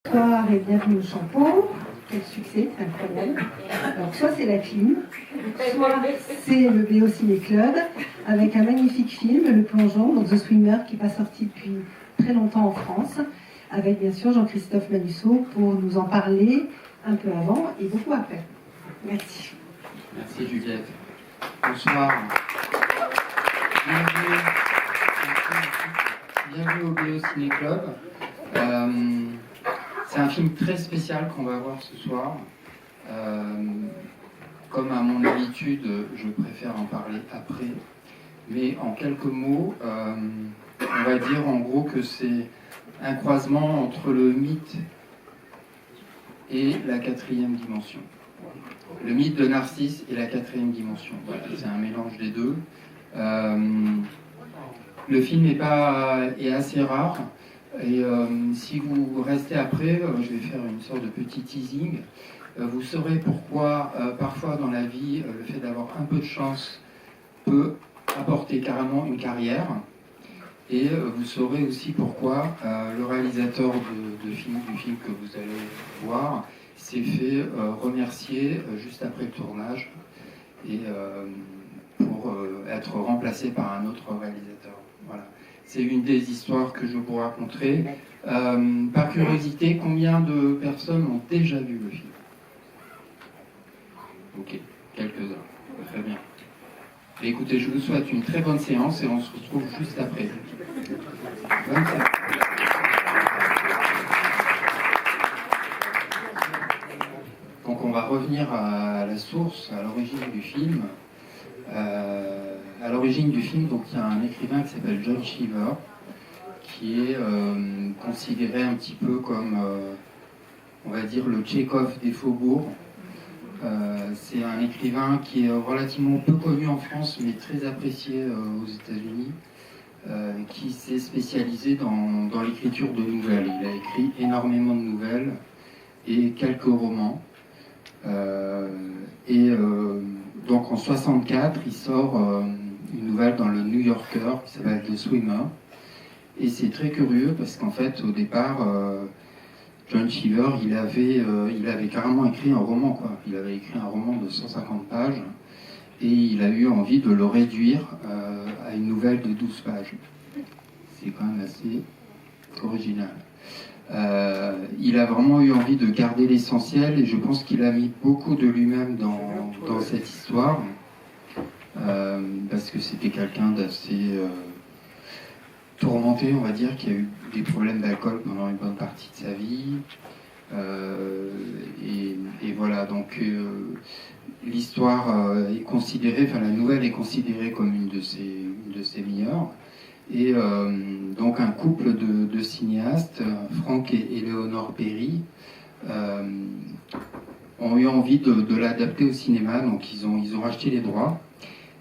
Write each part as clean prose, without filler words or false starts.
Bonsoir et bienvenue au Champeau. Quel succès, c'est incroyable. Alors, soit c'est la clim, soit c'est le BO Ciné Club, avec un magnifique film, Le Plongeon, donc The Swimmer, qui n'est pas sorti depuis très longtemps en France, avec bien sûr Jean-Christophe Manusseau pour nous en parler un peu avant et beaucoup après. Merci. Merci Juliette. Bonsoir. Bienvenue au BO Ciné Club. C'est un film très spécial qu'on va voir ce soir. Comme à mon habitude, je préfère en parler après. Mais en quelques mots, on va dire en gros que c'est un croisement entre le mythe et la quatrième dimension. Le mythe de Narcisse et la quatrième dimension. Voilà, c'est un mélange des deux. Le film est assez rare. Et si vous restez après, je vais faire une sorte de petit teasing. Vous saurez pourquoi, parfois dans la vie, le fait d'avoir un peu de chance peut apporter carrément une carrière. Et vous saurez aussi pourquoi le réalisateur du film que vous allez voir s'est fait remercier juste après le tournage et pour être remplacé par un autre réalisateur. Voilà. C'est une des histoires que je vous raconterai. Par curiosité, combien de personnes ont déjà vu le film? Ok, quelques-uns. Très bien. Et écoutez, je vous souhaite une très bonne séance et on se retrouve juste après. Bonne séance. Donc on va revenir à la source, à l'origine du film. À l'origine du film, donc, il y a un écrivain qui s'appelle John Cheever, qui est considéré un petit peu comme, on va dire, le Tchekhov des faubourgs. C'est un écrivain qui est relativement peu connu en France, mais très apprécié aux États-Unis, qui s'est spécialisé dans l'écriture de nouvelles. Il a écrit énormément de nouvelles et quelques romans. Donc en 64, il sort une nouvelle dans le New Yorker qui s'appelle The Swimmer. Et c'est très curieux parce qu'en fait, au départ, John Cheever, il avait carrément écrit un roman, quoi. Il avait écrit un roman de 150 pages et il a eu envie de le réduire à une nouvelle de 12 pages. C'est quand même assez original. Il a vraiment eu envie de garder l'essentiel et je pense qu'il a mis beaucoup de lui-même dans cette histoire parce que c'était quelqu'un d'assez tourmenté, on va dire, qui a eu des problèmes d'alcool pendant une bonne partie de sa vie. Et voilà, donc l'histoire est considérée, enfin la nouvelle est considérée comme une de ses meilleures. Et donc un couple de cinéastes, Frank et Léonore Perry, ont eu envie de l'adapter au cinéma, donc ils ont racheté les droits.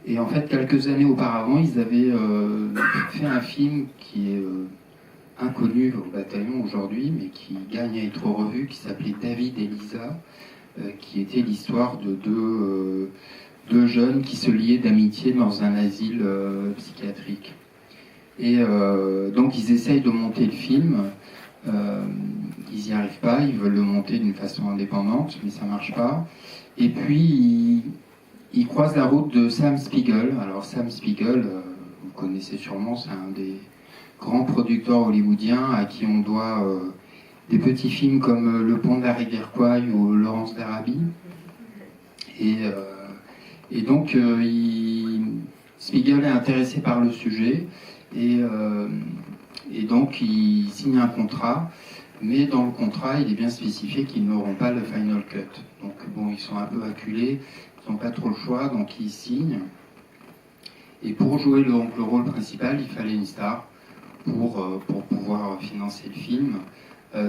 Et en fait, quelques années auparavant, ils avaient fait un film qui est inconnu au bataillon aujourd'hui, mais qui gagne à être revu, qui s'appelait David et Lisa, qui était l'histoire de deux jeunes qui se liaient d'amitié dans un asile psychiatrique. Et donc ils essayent de monter le film, ils n'y arrivent pas, ils veulent le monter d'une façon indépendante, mais ça ne marche pas. Et puis ils croisent la route de Sam Spiegel. Alors Sam Spiegel, vous connaissez sûrement, c'est un des grands producteurs hollywoodiens à qui on doit des petits films comme Le Pont de la rivière Kwai ou Laurence d'Arabie. Et donc Spiegel est intéressé par le sujet. Et donc ils signent un contrat, mais dans le contrat il est bien spécifié qu'ils n'auront pas le final cut. Donc bon, ils sont un peu acculés, ils n'ont pas trop le choix, donc ils signent. Et pour jouer le rôle principal, il fallait une star pour pouvoir financer le film.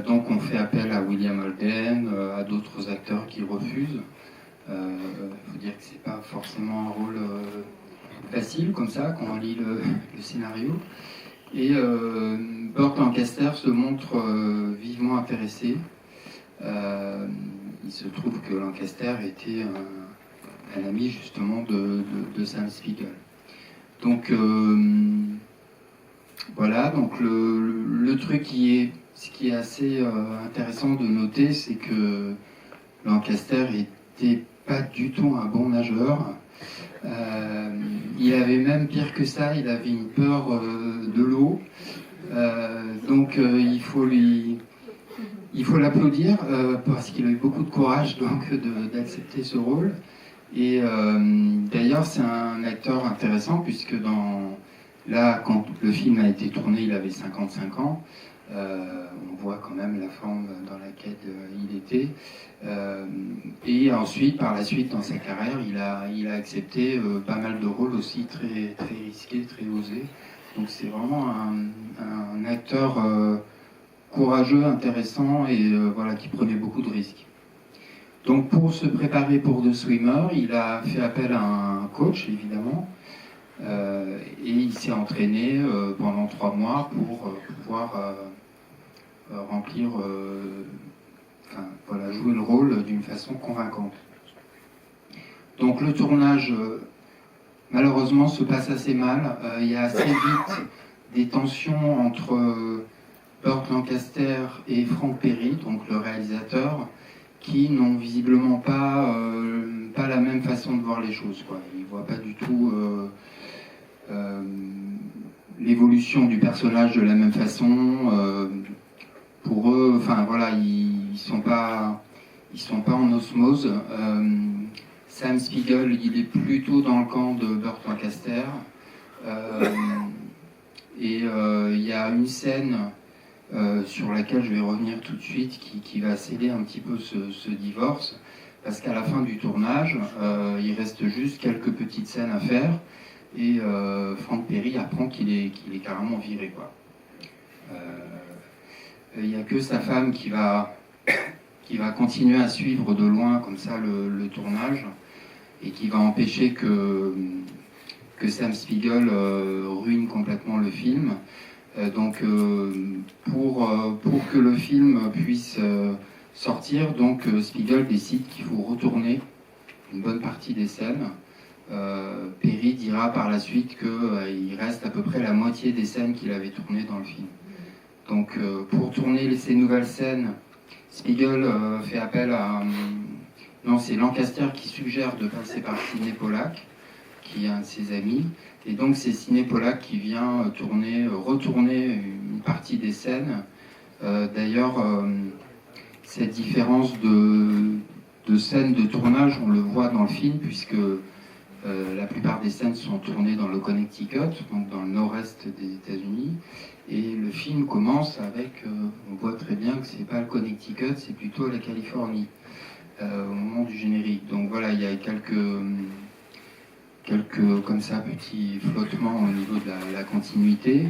Donc on fait appel à William Holden, à d'autres acteurs qui refusent. Il faut dire que c'est pas forcément un rôle facile comme ça quand on lit le scénario. Et Burt Lancaster se montre vivement intéressé. Il se trouve que Lancaster était un ami justement de Sam Spiegel. Donc voilà, donc le truc qui est ce qui est assez intéressant de noter, c'est que Lancaster était pas du tout un bon nageur. Il avait même pire que ça, il avait une peur de l'eau. Donc il faut l'applaudir parce qu'il a eu beaucoup de courage donc d'accepter ce rôle. Et d'ailleurs c'est un acteur intéressant puisque là quand le film a été tourné il avait 55 ans. On voit quand même la forme dans laquelle il était. Et ensuite, par la suite, dans sa carrière, il a accepté pas mal de rôles aussi très, très risqués, très osés. Donc c'est vraiment un acteur courageux, intéressant et voilà, qui prenait beaucoup de risques. Donc pour se préparer pour The Swimmer, il a fait appel à un coach, évidemment. Et il s'est entraîné pendant 3 mois pour pouvoir remplir, jouer le rôle d'une façon convaincante. Donc le tournage, malheureusement, se passe assez mal. Il y a assez vite des tensions entre Burt Lancaster et Frank Perry, donc le réalisateur, qui n'ont visiblement pas la même façon de voir les choses, quoi. Ils ne voient pas du tout l'évolution du personnage de la même façon. Pour eux, ils sont pas en osmose. Sam Spiegel, il est plutôt dans le camp de Burt Lancaster. Et il y a une scène sur laquelle je vais revenir tout de suite qui va sceller un petit peu ce divorce, parce qu'à la fin du tournage, il reste juste quelques petites scènes à faire. Et Frank Perry apprend qu'il est carrément viré, quoi. Il n'y a que sa femme qui va continuer à suivre de loin comme ça le tournage et qui va empêcher que Sam Spiegel ruine complètement le film. Donc pour que le film puisse sortir, donc Spiegel décide qu'il faut retourner une bonne partie des scènes. Perry dira par la suite qu'il reste à peu près la moitié des scènes qu'il avait tournées dans le film. Donc pour tourner ces nouvelles scènes, Spiegel fait appel à... non, c'est Lancaster qui suggère de passer par Sidney Pollack, qui est un de ses amis. Et donc c'est Sidney Pollack qui vient retourner une partie des scènes. D'ailleurs, cette différence de scènes de tournage, on le voit dans le film, puisque la plupart des scènes sont tournées dans le Connecticut, donc dans le nord-est des États-Unis. Et le film commence avec, on voit très bien que c'est pas le Connecticut, c'est plutôt la Californie, au moment du générique. Donc voilà, il y a quelques comme ça petits flottements au niveau de la continuité.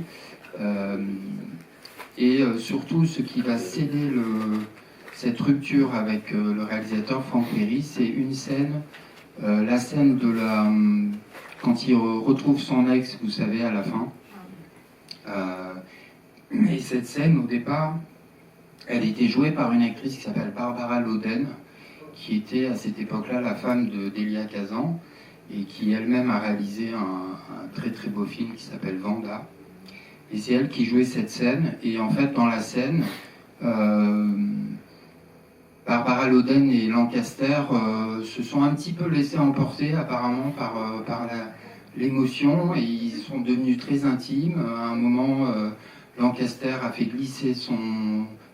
Et surtout, ce qui va sceller cette rupture avec le réalisateur Frank Perry, c'est une scène, la scène quand il retrouve son ex, vous savez, à la fin. Et cette scène, au départ, elle était jouée par une actrice qui s'appelle Barbara Loden, qui était à cette époque-là la femme d'Elia Kazan, et qui elle-même a réalisé un très très beau film qui s'appelle Vanda. Et c'est elle qui jouait cette scène, et en fait dans la scène, Barbara Loden et Lancaster se sont un petit peu laissés emporter apparemment par l'émotion, et ils sont devenus très intimes. À un moment, Lancaster a fait glisser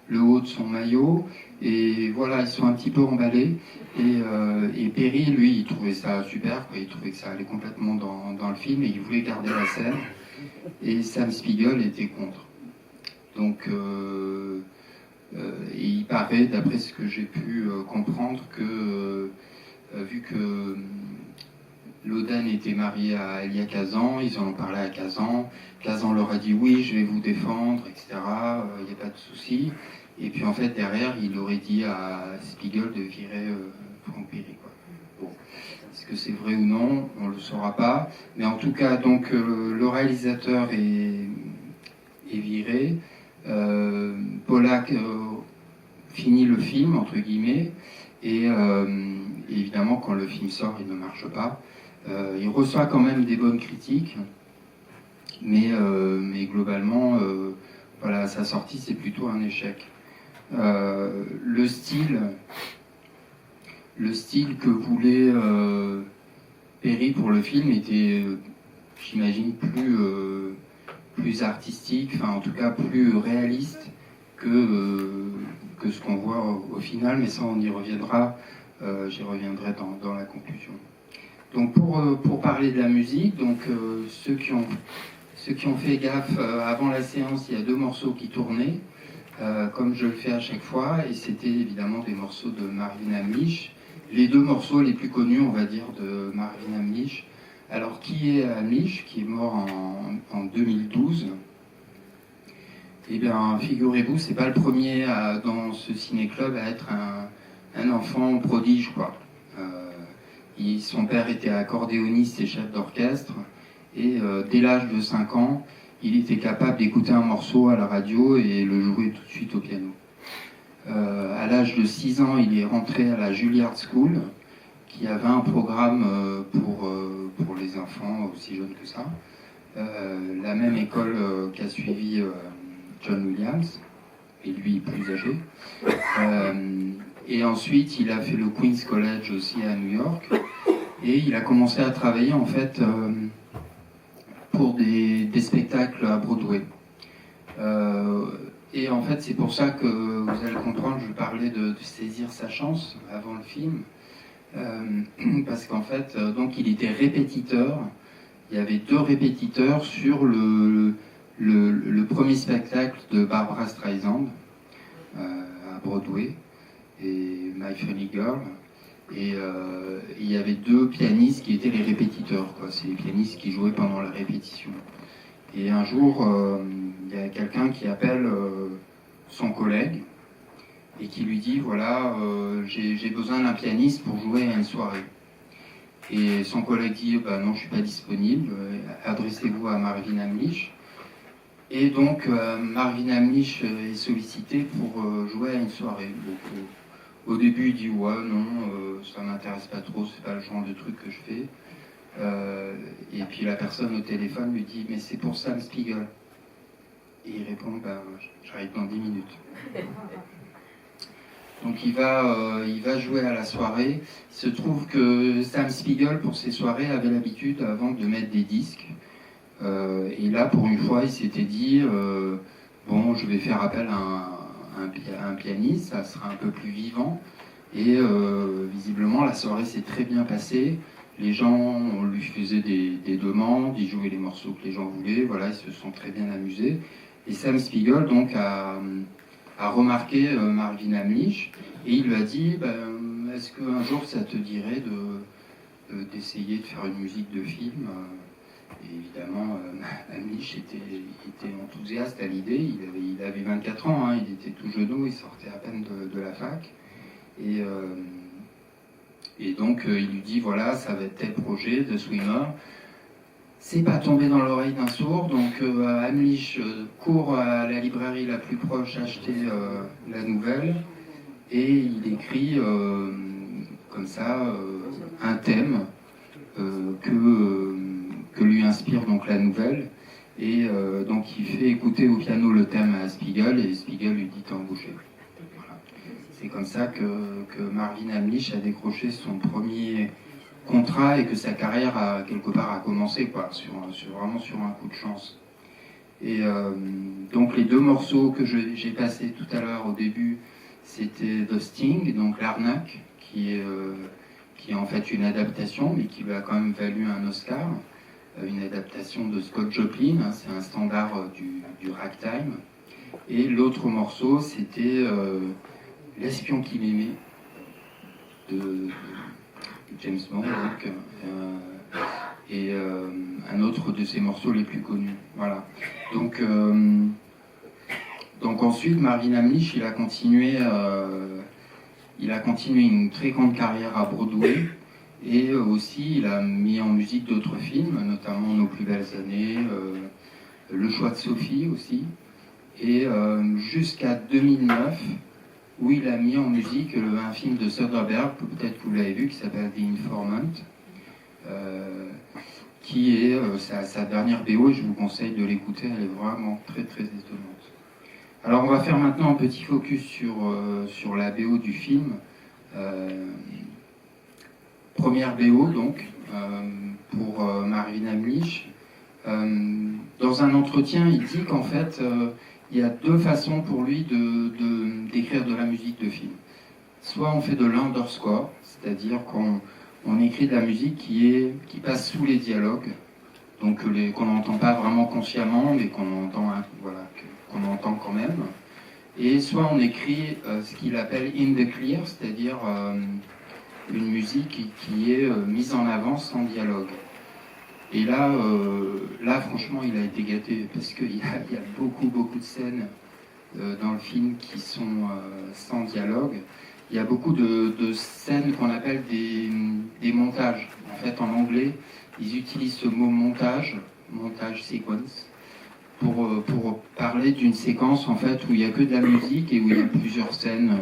le haut de son maillot, et voilà, ils sont un petit peu emballés. Et Perry, lui, il trouvait ça super, quoi. Il trouvait que ça allait complètement dans le film, et il voulait garder la scène. Et Sam Spiegel était contre. Donc, et il paraît, d'après ce que j'ai pu comprendre, que vu que Loden était marié à Elia Kazan, ils en ont parlé à Kazan. Kazan leur a dit oui, je vais vous défendre, etc. Il n'y a pas de souci. Et puis en fait derrière, il aurait dit à Spiegel de virer Frank Perry, quoi. Bon, est-ce que c'est vrai ou non, on ne le saura pas. Mais en tout cas, donc le réalisateur est viré. Pollack finit le film entre guillemets, et évidemment quand le film sort, il ne marche pas. Il reçoit quand même des bonnes critiques, mais globalement, voilà, à sa sortie, c'est plutôt un échec. Le style que voulait Perry pour le film était, j'imagine, plus artistique, enfin en tout cas plus réaliste que ce qu'on voit au final, mais ça on y reviendra, j'y reviendrai dans la conclusion. Donc pour parler de la musique, donc ceux qui ont fait gaffe, avant la séance, il y a 2 morceaux qui tournaient, comme je le fais à chaque fois, et c'était évidemment des morceaux de Marvin Hamlisch, les 2 morceaux les plus connus, on va dire, de Marvin Hamlisch. Alors, qui est Hamlisch, qui est mort en 2012? Eh bien, figurez-vous, c'est pas le premier dans ce ciné-club à être un enfant prodige, quoi. Son père était accordéoniste et chef d'orchestre, et dès l'âge de 5 ans, il était capable d'écouter un morceau à la radio et le jouer tout de suite au piano. À l'âge de 6 ans, il est rentré à la Juilliard School, qui avait un programme pour les enfants aussi jeunes que ça. La même école qu'a suivi John Williams, et lui plus âgé. Et ensuite, il a fait le Queen's College aussi à New York, et il a commencé à travailler en fait pour des spectacles à Broadway. Et en fait, c'est pour ça que vous allez comprendre, je parlais de saisir sa chance avant le film, parce qu'en fait, donc il était répétiteur. Il y avait 2 répétiteurs sur le premier spectacle de Barbra Streisand à Broadway, et My Funny Girl. Et il y avait 2 pianistes qui étaient les répétiteurs, quoi. C'est les pianistes qui jouaient pendant la répétition. Et un jour, il y a quelqu'un qui appelle son collègue et qui lui dit, voilà, j'ai besoin d'un pianiste pour jouer à une soirée. Et son collègue dit, bah non, je suis pas disponible, adressez-vous à Marvin Hamlisch. Et donc, Marvin Hamlisch est sollicité pour jouer à une soirée. Donc, au début, il dit, ouais, non, ça m'intéresse pas trop, c'est pas le genre de truc que je fais. Et puis la personne au téléphone lui dit, mais c'est pour Sam Spiegel. Et il répond, ben, j'arrive dans 10 minutes. Donc il va jouer à la soirée. Il se trouve que Sam Spiegel, pour ses soirées, avait l'habitude avant de mettre des disques. Et là, pour une fois, il s'était dit, bon, je vais faire appel à un pianiste, ça sera un peu plus vivant. Et visiblement, la soirée s'est très bien passée. Les gens, on lui faisait des demandes, il jouait les morceaux que les gens voulaient, voilà, ils se sont très bien amusés. Et Sam Spiegel, donc, a remarqué Marvin Hamlisch, et il lui a dit, ben, est-ce qu'un jour ça te dirait d'essayer de faire une musique de film? Et évidemment, Hamlisch était enthousiaste à l'idée, il avait 24 ans, hein, il était tout jeune, il sortait à peine de la fac. Et donc il lui dit, voilà, ça va être tel projet de Swimmer. C'est pas tombé dans l'oreille d'un sourd, donc Hamlisch court à la librairie la plus proche acheter la nouvelle, et il écrit comme ça un thème que lui inspire donc la nouvelle, et donc il fait écouter au piano le thème à Spiegel, et Spiegel lui dit t'embaucher. C'est comme ça que Marvin Hamlisch a décroché son premier contrat et que sa carrière a quelque part a commencé, quoi, vraiment sur un coup de chance. Et donc les 2 morceaux que j'ai passés tout à l'heure au début, c'était The Sting, donc l'arnaque, qui est en fait une adaptation, mais qui lui a quand même valu un Oscar, une adaptation de Scott Joplin, hein, c'est un standard du ragtime. Et l'autre morceau, c'était L'espion qui m'aimait, de James Bond, donc, et un autre de ses morceaux les plus connus. Voilà. Donc ensuite, Marvin Hamlisch, il a continué une très grande carrière à Broadway, et aussi il a mis en musique d'autres films, notamment Nos plus belles années, Le choix de Sophie aussi, et jusqu'à 2009, où il a mis en musique un film de Soderbergh, peut-être que vous l'avez vu, qui s'appelle The Informant, qui est sa dernière BO, et je vous conseille de l'écouter, elle est vraiment très très étonnante. Alors on va faire maintenant un petit focus sur la BO du film. Première BO donc, pour Marvin Hamlisch. Dans un entretien, il dit qu'en fait, il y a deux façons pour lui d'écrire de la musique de film. Soit on fait de l'underscore, c'est-à-dire qu'on écrit de la musique qui passe sous les dialogues, donc qu'on n'entend pas vraiment consciemment, mais qu'on entend, voilà, qu'on entend quand même. Et soit on écrit ce qu'il appelle in the clear, c'est-à-dire une musique qui est mise en avant sans dialogue. Et là, franchement, il a été gâté, parce qu'il y a beaucoup de scènes dans le film qui sont sans dialogue. Il y a beaucoup de scènes qu'on appelle des montages. En fait, en anglais, ils utilisent ce mot montage sequence, pour parler d'une séquence en fait où il n'y a que de la musique et où il y a plusieurs scènes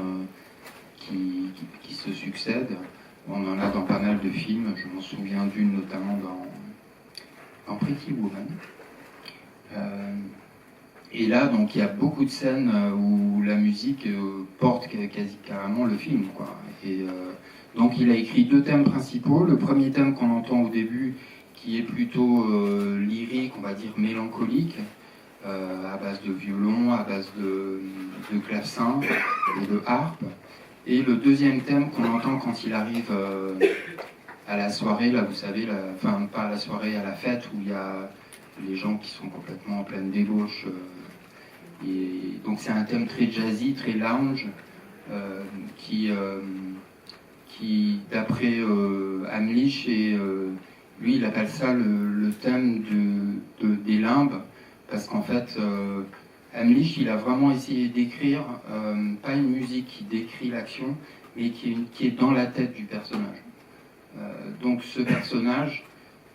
qui se succèdent. On en a dans pas mal de films, je m'en souviens d'une notamment dans Pretty Woman. Et là, donc, il y a beaucoup de scènes où la musique porte quasi carrément le film, quoi. Et donc, il a écrit deux thèmes principaux. Le premier thème qu'on entend au début, qui est plutôt lyrique, on va dire mélancolique, à base de violon, à base de clavecin et de harpe. Et le deuxième thème qu'on entend quand il arrive à la soirée, là, vous savez, enfin, pas à la soirée, à la fête, où il y a les gens qui sont complètement en pleine débauche. Et donc c'est un thème très jazzy, très lounge, qui d'après Hamlisch, lui il appelle ça le thème des limbes, parce qu'en fait Hamlisch il a vraiment essayé d'écrire pas une musique qui décrit l'action, mais qui est dans la tête du personnage. Donc ce personnage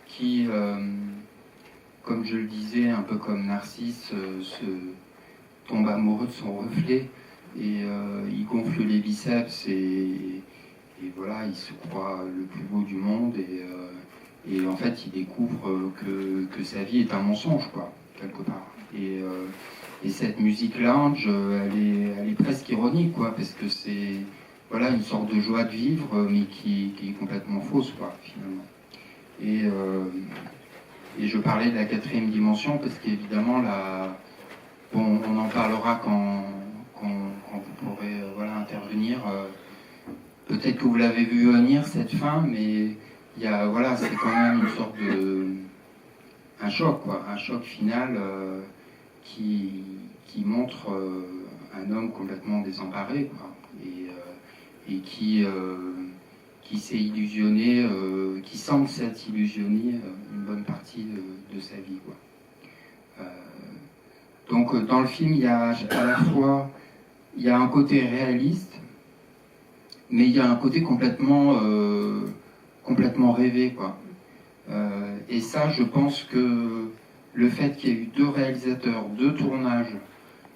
qui, comme je le disais, un peu comme Narcisse, tombe amoureux de son reflet et il gonfle les biceps et voilà, il se croit le plus beau du monde et en fait il découvre que sa vie est un mensonge, quoi, quelque part. Et cette musique lounge, elle est presque ironique, quoi, parce que c'est voilà une sorte de joie de vivre, mais qui est complètement fausse, quoi, finalement. Et je parlais de la quatrième dimension parce qu'évidemment bon, on en parlera quand vous pourrez voilà, intervenir. Peut-être que vous l'avez vu venir cette fin, mais voilà, c'est quand même une sorte un choc, quoi, un choc final qui montre un homme complètement désemparé, quoi, et qui s'est illusionné, qui semble s'être illusionné une bonne partie de sa vie, quoi. Donc dans le film, il y a à la fois un côté réaliste, mais il y a un côté complètement rêvé, quoi. Et ça, je pense que le fait qu'il y ait eu deux réalisateurs, deux tournages,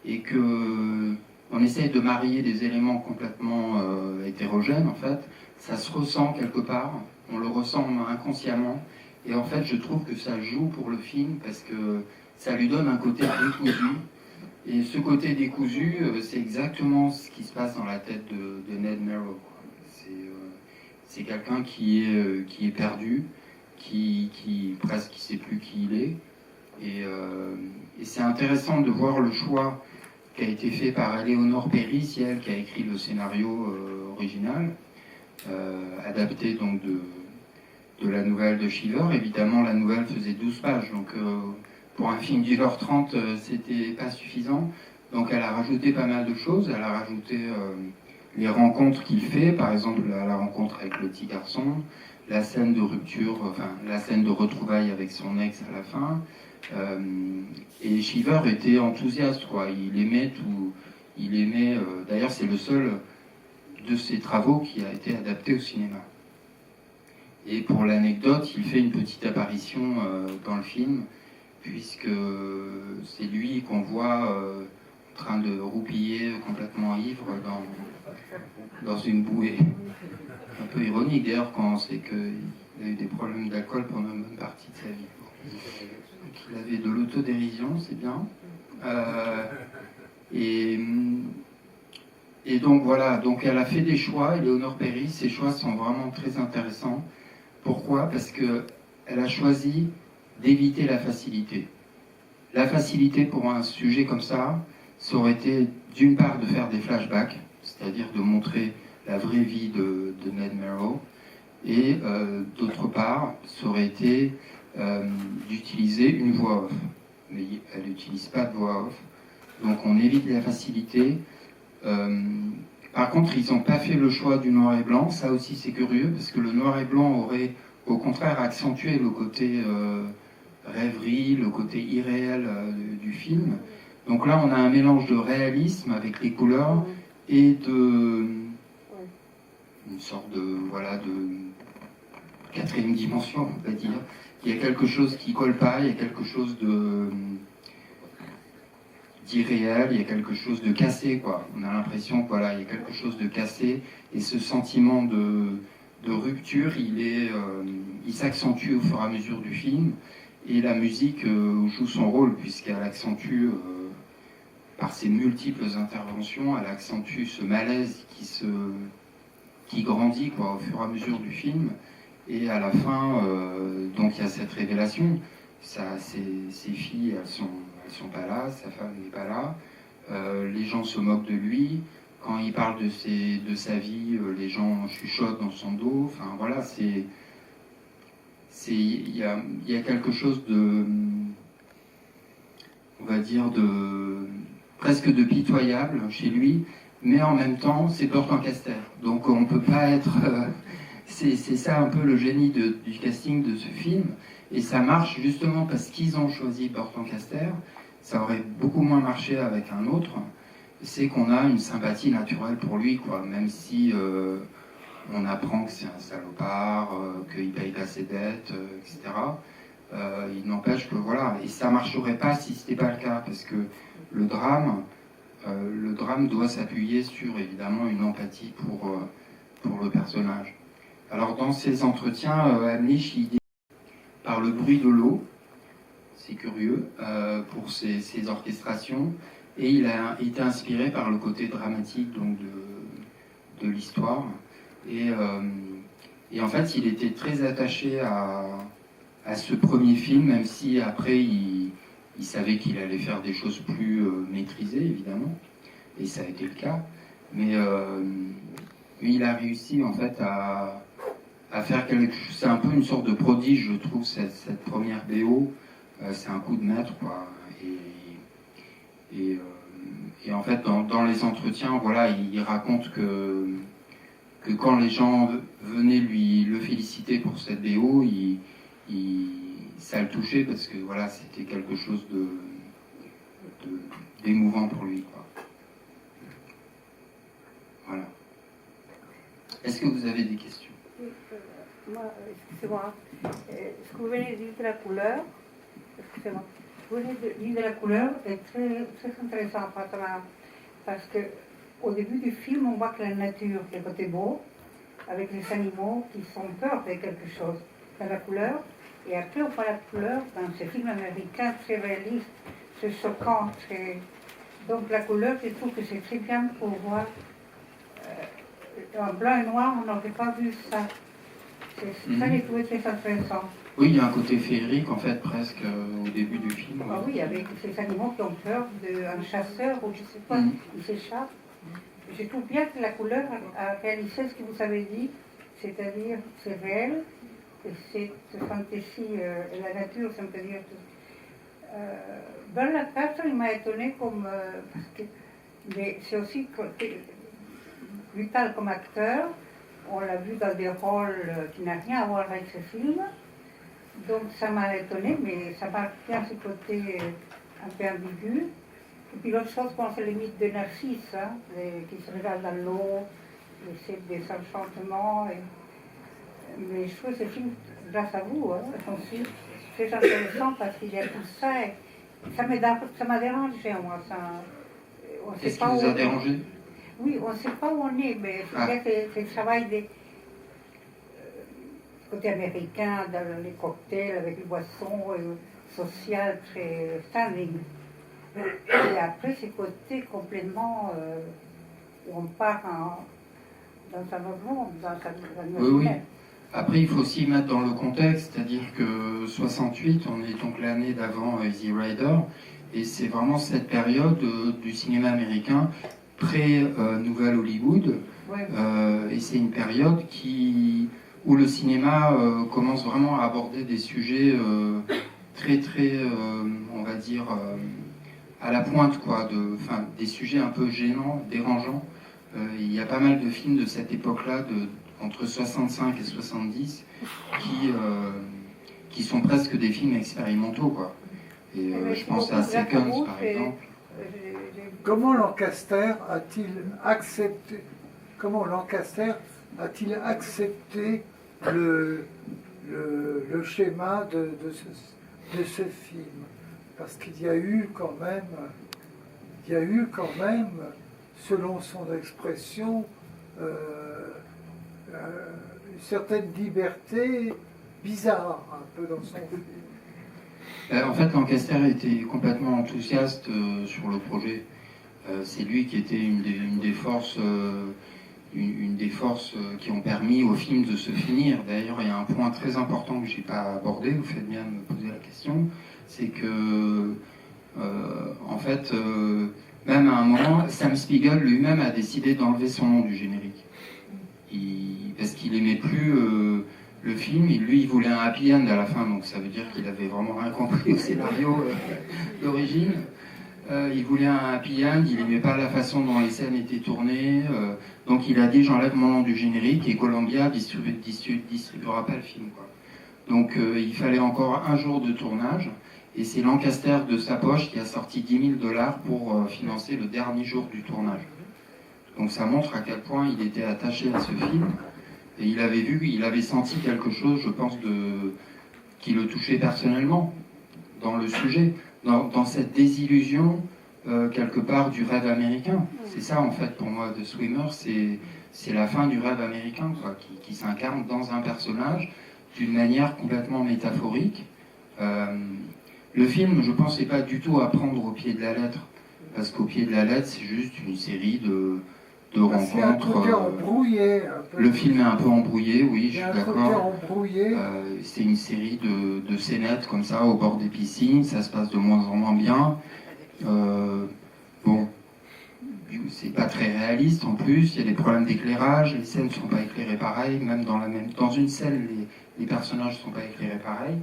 et que on essaye de marier des éléments complètement hétérogènes, en fait, ça se ressent quelque part, on le ressent inconsciemment, et en fait, je trouve que ça joue pour le film, parce que ça lui donne un côté décousu, et ce côté décousu, c'est exactement ce qui se passe dans la tête de Ned Merrow. C'est quelqu'un qui est perdu, qui presque qui sait plus qui il est, et c'est intéressant de voir le choix qui a été fait par Eleanor Perry, c'est elle qui a écrit le scénario original, adapté donc de la nouvelle de Cheever. Évidemment, la nouvelle faisait 12 pages, donc pour un film d'1h30, c'était pas suffisant. Donc elle a rajouté pas mal de choses. Elle a rajouté les rencontres qu'il fait, par exemple la rencontre avec le petit garçon, la scène de rupture, enfin la scène de retrouvailles avec son ex à la fin. Et Cheever était enthousiaste, quoi. Il aimait tout. D'ailleurs, c'est le seul de ses travaux qui a été adapté au cinéma. Et pour l'anecdote, il fait une petite apparition dans le film, puisque c'est lui qu'on voit en train de roupiller complètement ivre dans une bouée. Un peu ironique d'ailleurs quand on sait qu'il a eu des problèmes d'alcool pendant une bonne partie de sa vie. Donc il avait de l'autodérision, c'est bien. Et, et donc voilà, donc elle a fait des choix, Eleanor Perry, ses choix sont vraiment très intéressants. Pourquoi? Parce qu'elle a choisi d'éviter la facilité. La facilité pour un sujet comme ça aurait été d'une part de faire des flashbacks, c'est-à-dire de montrer la vraie vie de Ned Merrow, et d'autre part, ça aurait été d'utiliser une voix off. Mais elle n'utilise pas de voix off, donc on évite la facilité. Par contre, ils n'ont pas fait le choix du noir et blanc, ça aussi c'est curieux, parce que le noir et blanc aurait au contraire accentué le côté rêverie, le côté irréel du film. Donc là, on a un mélange de réalisme avec les couleurs et de une sorte de voilà de quatrième dimension, on va dire. Il y a quelque chose qui colle pas, il y a quelque chose de d'irréel, il y a quelque chose de cassé, quoi. On a l'impression que voilà, il y a quelque chose de cassé, et ce sentiment de rupture, il s'accentue au fur et à mesure du film, et la musique joue son rôle, puisqu'elle accentue, par ses multiples interventions, elle accentue ce malaise qui grandit, quoi, au fur et à mesure du film, et à la fin, donc il y a cette révélation. Ses filles, elles sont pas là, sa femme n'est pas là, les gens se moquent de lui, quand il parle de sa vie, les gens chuchotent dans son dos, enfin voilà, il y a quelque chose de, on va dire, presque de pitoyable chez lui, mais en même temps, c'est Burt Lancaster, donc on peut pas être... c'est ça un peu le génie du casting de ce film, et ça marche justement parce qu'ils ont choisi Burt Lancaster. Ça aurait beaucoup moins marché avec un autre. C'est qu'on a une sympathie naturelle pour lui, quoi. Même si on apprend que c'est un salopard, qu'il paye pas ses dettes, etc. Il n'empêche que voilà, et ça marcherait pas si c'était pas le cas, parce que le drame doit s'appuyer sur évidemment une empathie pour le personnage. Alors dans ces entretiens, Amnish, il dit par le bruit de l'eau, c'est curieux, pour ses orchestrations, et il a été inspiré par le côté dramatique donc, de l'histoire. Et en fait, il était très attaché à ce premier film, même si après, il savait qu'il allait faire des choses plus maîtrisées, évidemment, et ça a été le cas. Mais il a réussi, en fait, à faire quelque chose. C'est un peu une sorte de prodige, je trouve, cette première BO. C'est un coup de maître, quoi. Et en fait, dans les entretiens, voilà, il raconte que quand les gens venaient le féliciter pour cette BO, ça le touchait parce que voilà, c'était quelque chose d'émouvant pour lui, quoi. Voilà. Est-ce que vous avez des questions? Excusez-moi. Ce que vous venez de dire de la couleur, excusez-moi, vous venez de dire de la couleur est très, très intéressant apparemment, parce que au début du film, on voit que la nature, le côté beau, avec les animaux qui font peur de quelque chose, dans la couleur, et après on voit la couleur dans ces films américains très réalistes, très choquants, très... Donc la couleur, je trouve que c'est très bien pour voir. En blanc et noir, on n'aurait pas vu ça. C'est ça que j'ai trouvé très intéressant. Oui, il y a un côté féerique, en fait, presque au début du film. Ah oui, avec ces animaux qui ont peur d'un chasseur ou je ne sais pas, ils s'échappent. Je trouve bien que la couleur a réalisé ce que vous avez dit, c'est-à-dire c'est réel, et cette fantaisie, la nature, ça me peut dire tout. Dans la carte, il m'a étonné comme... parce que mais c'est aussi brutal comme acteur. On l'a vu dans des rôles qui n'ont rien à voir avec ce film. Donc ça m'a étonné, mais ça marque bien ce côté un peu ambigu. Et puis l'autre chose, c'est le mythe de Narcisse, hein, qui se regarde dans l'eau, c'est des enchantements. Mais je trouve ce film, grâce à vous, hein, aussi, très intéressant parce qu'il y a tout ça. Et ça m'a dérangé, moi. Qu'est-ce qui vous a dérangé? Oui, on ne sait pas où on est, mais c'est le travail côté américain, dans les cocktails, avec les boissons, social, très standing. Et après, ces côtés complètement où on part dans un autre monde, dans un Oui, oui. Après, il faut aussi mettre dans le contexte, c'est-à-dire que 68, on est donc l'année d'avant Easy Rider, et c'est vraiment cette période du cinéma américain pré-Nouvelle Hollywood, Ouais. Et c'est une période où le cinéma commence vraiment à aborder des sujets très, très, on va dire, à la pointe, quoi, des sujets un peu gênants, dérangeants. Il y a pas mal de films de cette époque-là, entre 65 et 70, qui sont presque des films expérimentaux, quoi. Et je pense à Seconds, par exemple. Comment Lancaster a-t-il accepté le schéma de ce film? Parce qu'il y a eu quand même, selon son expression, une certaine liberté bizarre un peu dans son film. En fait, Lancaster était complètement enthousiaste sur le projet. C'est lui qui était une des forces qui ont permis au film de se finir. D'ailleurs, il y a un point très important que je n'ai pas abordé, vous faites bien de me poser la question, c'est que, en fait, même à un moment, Sam Spiegel lui-même a décidé d'enlever son nom du générique. Parce qu'il aimait plus le film, lui il voulait un happy end à la fin, donc ça veut dire qu'il avait vraiment rien compris au scénario d'origine. Il voulait un happy end, il n'aimait pas la façon dont les scènes étaient tournées, donc il a dit j'enlève mon nom du générique et Columbia distribuera pas le film, quoi. Donc il fallait encore un jour de tournage, et c'est Lancaster de sa poche qui a sorti $10,000 pour financer le dernier jour du tournage. Donc ça montre à quel point il était attaché à ce film, et il avait senti quelque chose, je pense, qui le touchait personnellement dans le sujet, dans cette désillusion quelque part du rêve américain. C'est ça en fait pour moi, The Swimmer, c'est la fin du rêve américain, quoi, qui s'incarne dans un personnage d'une manière complètement métaphorique. Le film, je pense, n'est pas du tout à prendre au pied de la lettre, parce qu'au pied de la lettre, c'est juste une série de rencontres. Le film est un peu embrouillé, oui, je suis d'accord. C'est une série de scénettes comme ça au bord des piscines, ça se passe de moins en moins bien. Bon, c'est pas très réaliste en plus, il y a des problèmes d'éclairage, les scènes ne sont pas éclairées pareil, même dans une scène, les personnages ne sont pas éclairés pareil.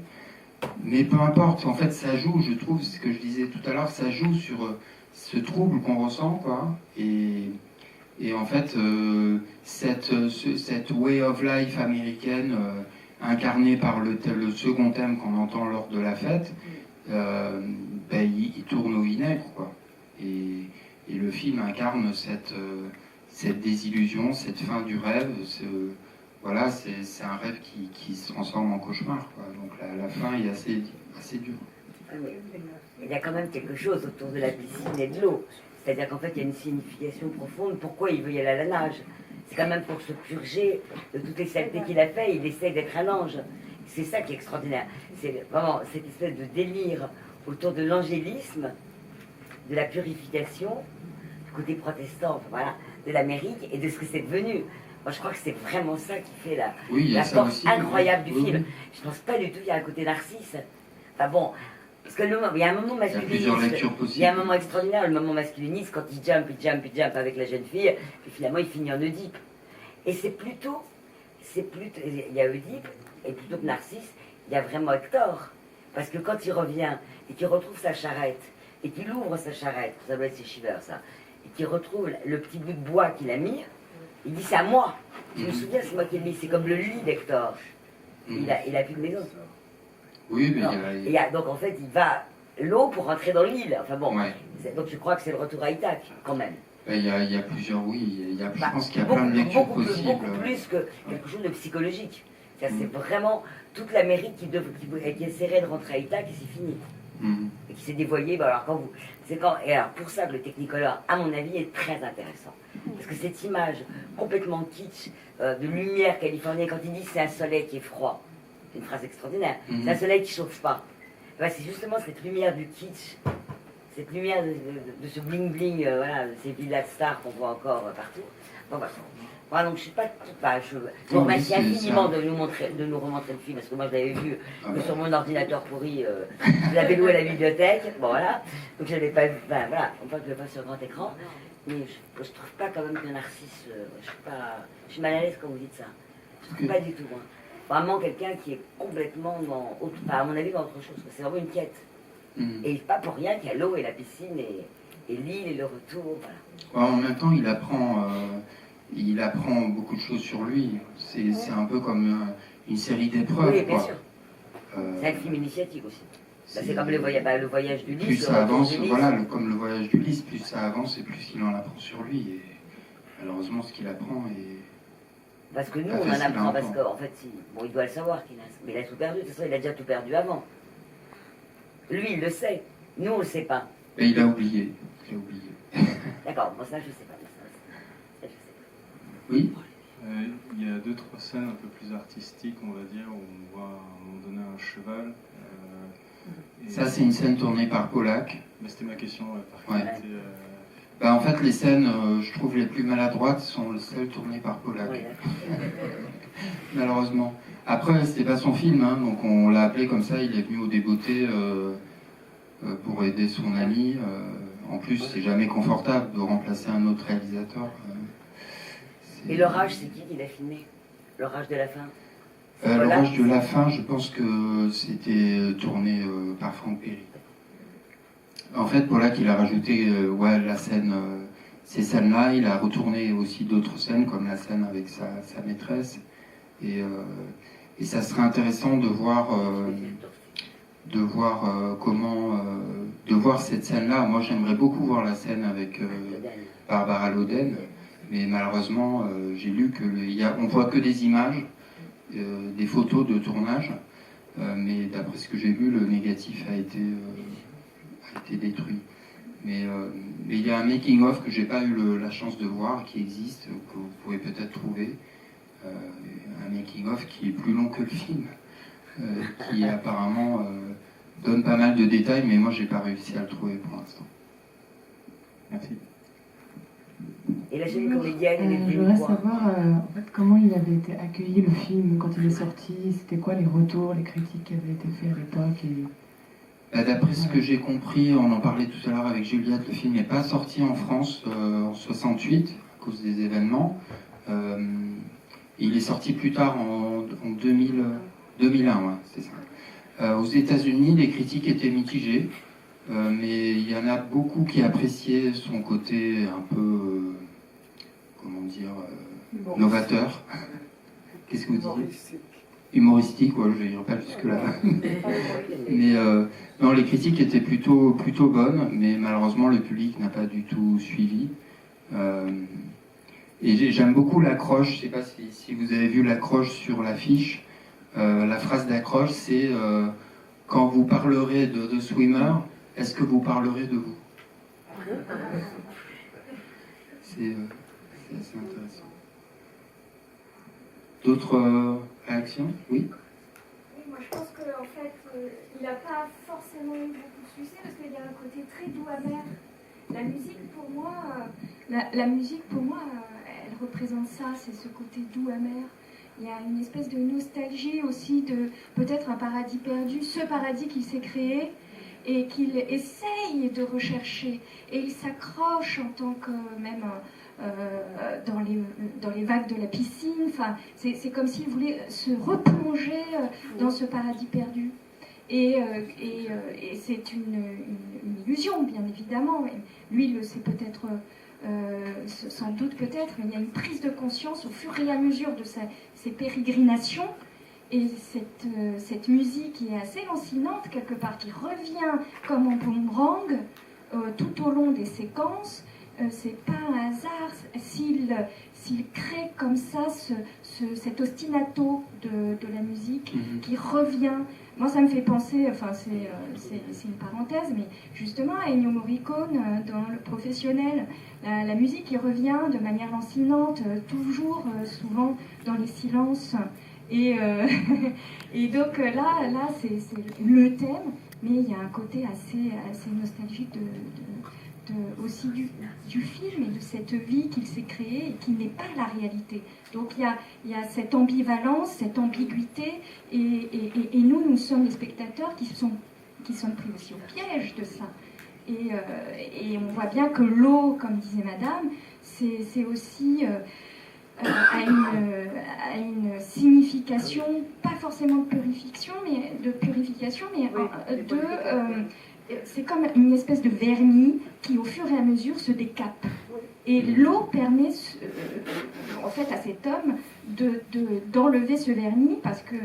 Mais peu importe, en fait, ça joue, je trouve, ce que je disais tout à l'heure, ça joue sur ce trouble qu'on ressent, quoi. Et en fait, cette way of life américaine, incarnée par le second thème qu'on entend lors de la fête, il tourne au vinaigre, quoi. Et le film incarne cette désillusion, cette fin du rêve. Voilà, c'est un rêve qui se transforme en cauchemar, quoi. Donc la fin est assez dure. Il y a quand même quelque chose autour de la piscine et de l'eau. C'est-à-dire qu'en fait, il y a une signification profonde. Pourquoi il veut y aller à la nage? C'est quand même pour se purger de toutes les saletés qu'il a fait. Il essaie d'être un ange. C'est ça qui est extraordinaire. C'est vraiment cette espèce de délire autour de l'angélisme, de la purification, du côté protestant, voilà, de l'Amérique et de ce que c'est devenu. Moi, je crois que c'est vraiment ça qui fait la force incroyable du film. Je pense pas du tout qu'il y a un côté narcisse. Enfin bon, parce que il y a un moment masculiniste, il y a un moment extraordinaire, le moment masculiniste, quand il jump avec la jeune fille, puis finalement il finit en Oedipe. Et c'est plutôt, il y a Oedipe, et plutôt que Narcisse, il y a vraiment Hector. Parce que quand il revient, et qu'il retrouve sa charrette, et qu'il ouvre sa charrette, ça doit être ses shivers, ça, et qu'il retrouve le petit bout de bois qu'il a mis, il dit c'est à moi. Je me souviens, c'est moi qui l'ai mis, c'est comme le lit d'Hector. Il a plus de maison. Oui, mais donc en fait, il va l'eau pour rentrer dans l'île. Enfin bon, ouais. Donc je crois que c'est le retour à Ithac, quand même. Il y a plusieurs, oui. Je pense qu'il y a plein de lectures possibles. Beaucoup plus que quelque chose de psychologique. C'est vraiment toute l'Amérique qui essaierait de rentrer à Ithac et c'est fini. Et qui s'est dévoyé. Alors et alors pour ça que le Technicolor, à mon avis, est très intéressant. Parce que cette image complètement kitsch de lumière californienne, quand il dit c'est un soleil qui est froid, c'est une phrase extraordinaire. C'est un soleil qui ne chauffe pas. C'est justement cette lumière du kitsch, cette lumière de ce bling-bling, voilà, de ces villas de stars qu'on voit encore partout. Bon, voilà. Voilà, donc je sais pas, je vous remercie infiniment de nous remontrer le film, parce que moi je l'avais vu que sur mon ordinateur pourri, je l'avais loué à la bibliothèque, bon voilà, donc je l'avais pas vu, ben, voilà, on voit que je le vois sur grand écran, mais je trouve pas quand même que Narcisse, je suis mal à l'aise quand vous dites ça, je trouve pas du tout, hein. Vraiment quelqu'un qui est complètement dans, enfin, à mon avis, dans autre chose, c'est vraiment une quête, et pas pour rien qu'il y a l'eau et la piscine et l'île et le retour, voilà. En même temps, il apprend beaucoup de choses sur lui. C'est un peu comme une série d'épreuves. Oui, bien sûr. C'est un film initiatique aussi. C'est comme le voyage d'Ulysse. Plus ça avance, voilà, comme le voyage d'Ulysse, plus ça avance et plus il en apprend sur lui. Et malheureusement, ce qu'il apprend est... Parce que nous, on en apprend, parce qu'en fait, bon, il doit le savoir, mais il a tout perdu. De toute façon, il a déjà tout perdu avant. Lui, il le sait. Nous, on ne le sait pas. Et il a oublié. D'accord, bon, ça, je ne sais pas. Oui. Il y a 2-3 scènes un peu plus artistiques, on va dire, où on voit à un moment donné un cheval. Ça, c'est une scène tournée par Pollack. Mais c'était ma question, par qualité. En fait, les scènes, je trouve, les plus maladroites sont celles tournées par Pollack. Oui, malheureusement. Après, c'était pas son film, hein, donc on l'a appelé comme ça, il est venu au Débeauté pour aider son ami. En plus, c'est jamais confortable de remplacer un autre réalisateur. Et l'orage, c'est qui l'a filmé? L'orage de la fin? L'orage de la fin, je pense que c'était tourné par Franck Perry. En fait, Pollack, il a rajouté la scène, ces scènes-là, il a retourné aussi d'autres scènes, comme la scène avec sa maîtresse. Et ça serait intéressant de voir de voir cette scène-là. Moi, j'aimerais beaucoup voir la scène avec Barbara Loden. Mais malheureusement, j'ai lu qu'on voit que des images, des photos de tournage, mais d'après ce que j'ai vu, le négatif a été détruit. Mais il y a un making-of que j'ai pas eu la chance de voir, qui existe, que vous pouvez peut-être trouver, un making-of qui est plus long que le film, qui apparemment donne pas mal de détails, mais moi j'ai pas réussi à le trouver pour l'instant. Merci. Et la jeune comédienne, je voudrais savoir en fait, comment il avait été accueilli le film quand il est sorti, c'était quoi les retours, les critiques qui avaient été faites à l'époque D'après ce que j'ai compris, on en parlait tout à l'heure avec Juliette, le film n'est pas sorti en France en 68 à cause des événements. Il est sorti plus tard en 2001, ouais, c'est ça. Aux États-Unis, les critiques étaient mitigées, mais il y en a beaucoup qui appréciaient son côté un peu... comment dire, novateur. Qu'est-ce que vous dites? Humoristique, ouais, je n'irai pas jusque-là. Mais non, les critiques étaient plutôt bonnes, mais malheureusement le public n'a pas du tout suivi. Et j'aime beaucoup l'accroche, je ne sais pas si vous avez vu l'accroche sur l'affiche. La phrase d'accroche, c'est quand vous parlerez de The Swimmer, est-ce que vous parlerez de vous? C'est assez intéressant. D'autres réactions? Oui. Oui, moi je pense qu'en fait, il n'a pas forcément eu beaucoup de succès parce qu'il y a un côté très doux amer. La musique pour moi, elle représente ça, c'est ce côté doux amer. Il y a une espèce de nostalgie aussi de peut-être un paradis perdu, ce paradis qu'il s'est créé et qu'il essaye de rechercher. Et il s'accroche en tant que même dans les vagues de la piscine. Enfin, c'est comme s'il voulait se replonger dans ce paradis perdu. Et c'est une illusion, bien évidemment. Lui, il le sait peut-être, sans doute peut-être, mais il y a une prise de conscience au fur et à mesure de ses pérégrinations. Et cette musique qui est assez lancinante, quelque part, qui revient comme en boomerang tout au long des séquences, c'est pas un hasard s'il crée comme ça cet ostinato de la musique qui revient. Moi, ça me fait penser, enfin, c'est une parenthèse, mais justement à Ennio Morricone dans Le Professionnel, la musique qui revient de manière lancinante, toujours, souvent dans les silences. Et donc là c'est le thème, mais il y a un côté assez nostalgique aussi du film et de cette vie qu'il s'est créée et qui n'est pas la réalité. Donc il y a cette ambivalence, cette ambiguïté, et nous sommes les spectateurs qui sommes pris aussi au piège de ça. Et on voit bien que l'eau, comme disait Madame, c'est aussi a une signification, pas forcément de purification, mais c'est comme une espèce de vernis qui, au fur et à mesure, se décape. Et l'eau permet, en fait, à cet homme d'enlever ce vernis parce que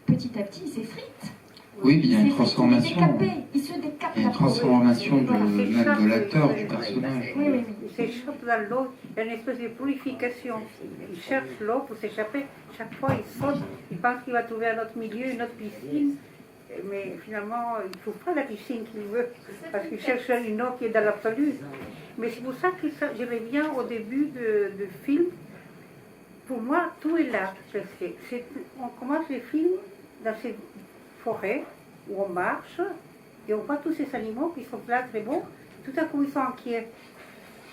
petit à petit, il s'effrite. Oui, il y a une transformation. Il se décape. Il y a une transformation de l'acteur, du personnage. Oui. Il s'échappe dans l'eau, il y a une espèce de purification. Il cherche l'eau pour s'échapper. Chaque fois, il saute, il pense qu'il va trouver un autre milieu, une autre piscine. Mais finalement, il ne trouve pas la piscine qu'il veut, parce qu'il cherche une eau qui est dans l'absolu. Mais c'est pour ça que j'aimais bien au début du film. Pour moi, tout est là. On commence le film dans cette forêt où on marche et on voit tous ces animaux qui sont là très beaux. Tout à coup, ils sont inquiets.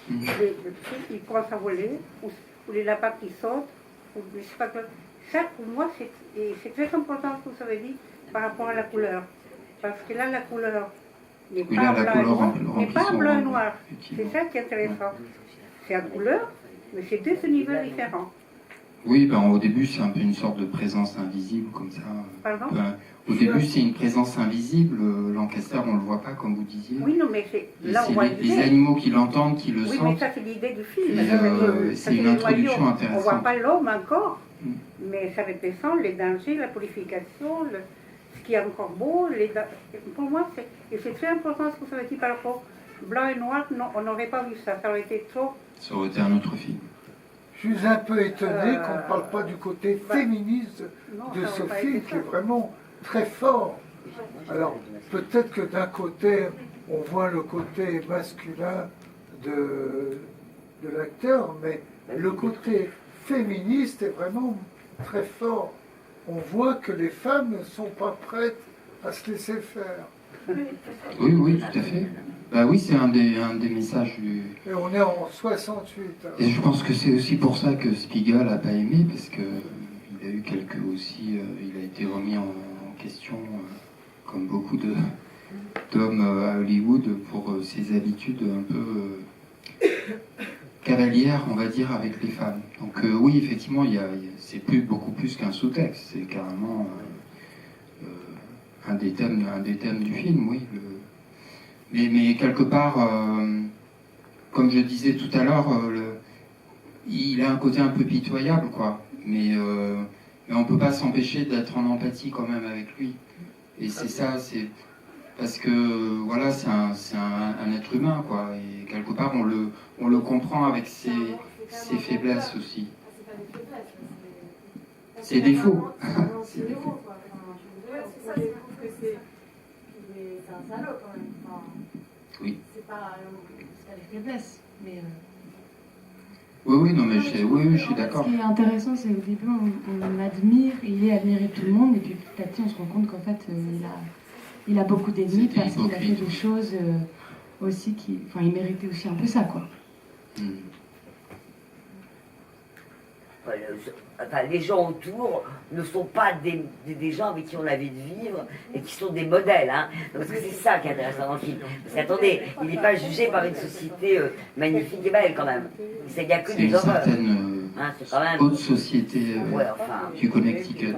Ils commencent à voler, ou les lapins qui sautent. Ou je sais pas quoi. Ça, pour moi, c'est très important ce que vous avez dit par rapport à la couleur. Parce que là, la couleur n'est pas blanc et noir. C'est ça qui est intéressant. C'est en couleur, mais c'est deux univers différents. Oui, au début, c'est un peu une sorte de présence invisible, comme ça. Pardon ? Au début, c'est une présence invisible. Lancaster, on ne le voit pas, comme vous disiez. Oui, non, mais là, on voit les animaux qui l'entendent, qui le sentent. Oui, mais ça, c'est l'idée du film. C'est une introduction intéressante. On ne voit pas l'homme encore, mais ça représente les dangers, la purification, ce qui est encore beau. Pour moi, c'est très important ce que vous avez dit par rapport blanc et noir. Non, on n'aurait pas vu ça. Ça aurait été trop. Ça aurait été un autre film. Je suis un peu étonné qu'on ne parle pas du côté féministe de ce film qui est vraiment très fort. Alors, peut-être que d'un côté, on voit le côté masculin de l'acteur, mais le côté féministe est vraiment très fort. On voit que les femmes ne sont pas prêtes à se laisser faire. Oui, tout à fait. Oui, c'est un des messages du... Et on est en 68. Alors. Et je pense que c'est aussi pour ça que Spiegel n'a pas aimé, parce que il a eu il a été remis en question, comme beaucoup d'hommes à Hollywood, pour ses habitudes un peu cavalières, on va dire, avec les femmes. Donc oui, effectivement, c'est beaucoup plus qu'un sous-texte, c'est carrément un des thèmes du film, oui. Mais quelque part, comme je disais tout à l'heure, il a un côté un peu pitoyable, quoi. Mais on ne peut pas s'empêcher d'être en empathie quand même avec lui. Et c'est ça, c'est parce que voilà, c'est un être humain, quoi. Et quelque part, on le comprend avec ses faiblesses aussi. Ses défauts. Ses défauts, quoi. C'est ça, je trouve que c'est un salaud quand même. Oui. C'est pas des faiblesses, mais. Oui, non, mais je suis d'accord. Ce qui est intéressant, c'est au début, on admire, il est admiré de tout le monde, et puis petit à petit, on se rend compte qu'en fait, il a beaucoup d'ennemis parce qu'il a fait des choses aussi qui. Enfin, il méritait aussi un peu ça, quoi. Enfin, les gens autour ne sont pas des gens avec qui on a envie de vivre et qui sont des modèles. Hein. Donc, parce que c'est ça qui est intéressant dans le film. Parce qu'attendez, il n'est pas jugé par une société magnifique et belle quand même. Il n'y a que des horreurs. C'est une certaine haute société du Connecticut.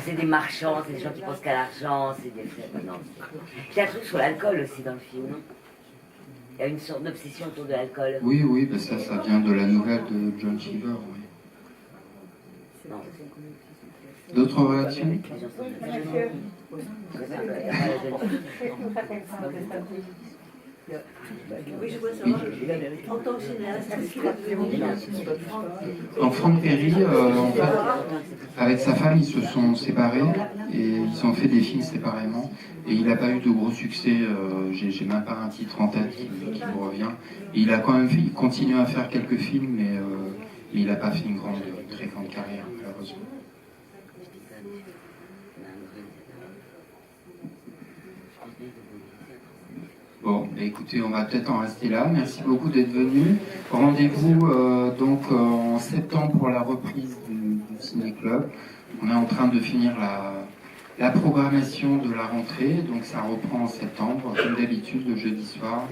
C'est des marchands, c'est des gens qui pensent qu'à l'argent, c'est des... Non. Il y a un truc sur l'alcool aussi dans le film, non ? Il y a une sorte d'obsession autour de l'alcool. Oui, ça vient de la nouvelle de John Cheever, oui. D'autres réactions ? Oui, je voudrais savoir, en tant que cinéaste, qu'est-ce qu'il a fait En Frank Perry, en fait, avec sa femme, ils se sont séparés et ils ont fait des films séparément. Et il n'a pas eu de gros succès, j'ai même pas un titre en tête qui me revient. Et il a quand même il continue à faire quelques films, mais il n'a pas fait une très grande carrière, malheureusement. Bon, bah écoutez, on va peut-être en rester là. Merci beaucoup d'être venus. Rendez-vous donc en septembre pour la reprise du Ciné-Club. On est en train de finir la programmation de la rentrée, donc ça reprend en septembre, comme d'habitude, le jeudi soir,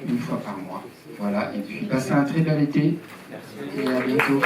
une fois par mois. Voilà, et puis passez un très bel été et à bientôt.